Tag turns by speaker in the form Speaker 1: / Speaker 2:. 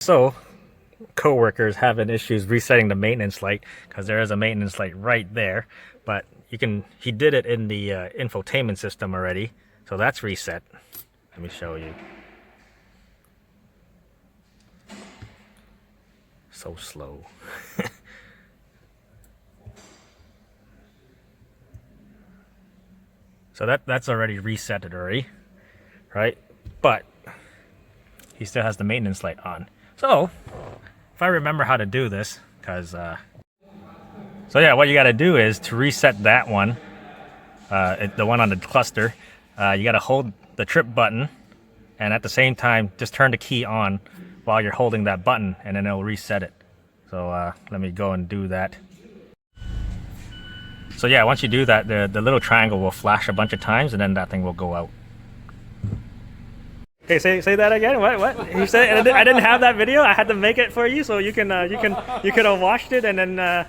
Speaker 1: So, co-workers having issues resetting the maintenance light because there is a maintenance light right there, but he did it in the infotainment system already, so that's reset. Let me show you. So slow. So that's already resetted already, right? But he still has the maintenance light on. So if I remember how to do this, because so yeah, what you got to do is to reset that one, the one on the cluster, you got to hold the trip button, and at the same time just turn the key on while you're holding that button, and then it'll reset it. So let me go and do that. So yeah, once you do that, the little triangle will flash a bunch of times, and then that thing will go out. Okay, say that again. What? You said I didn't have that video. I had to make it for you, so you could have watched it and then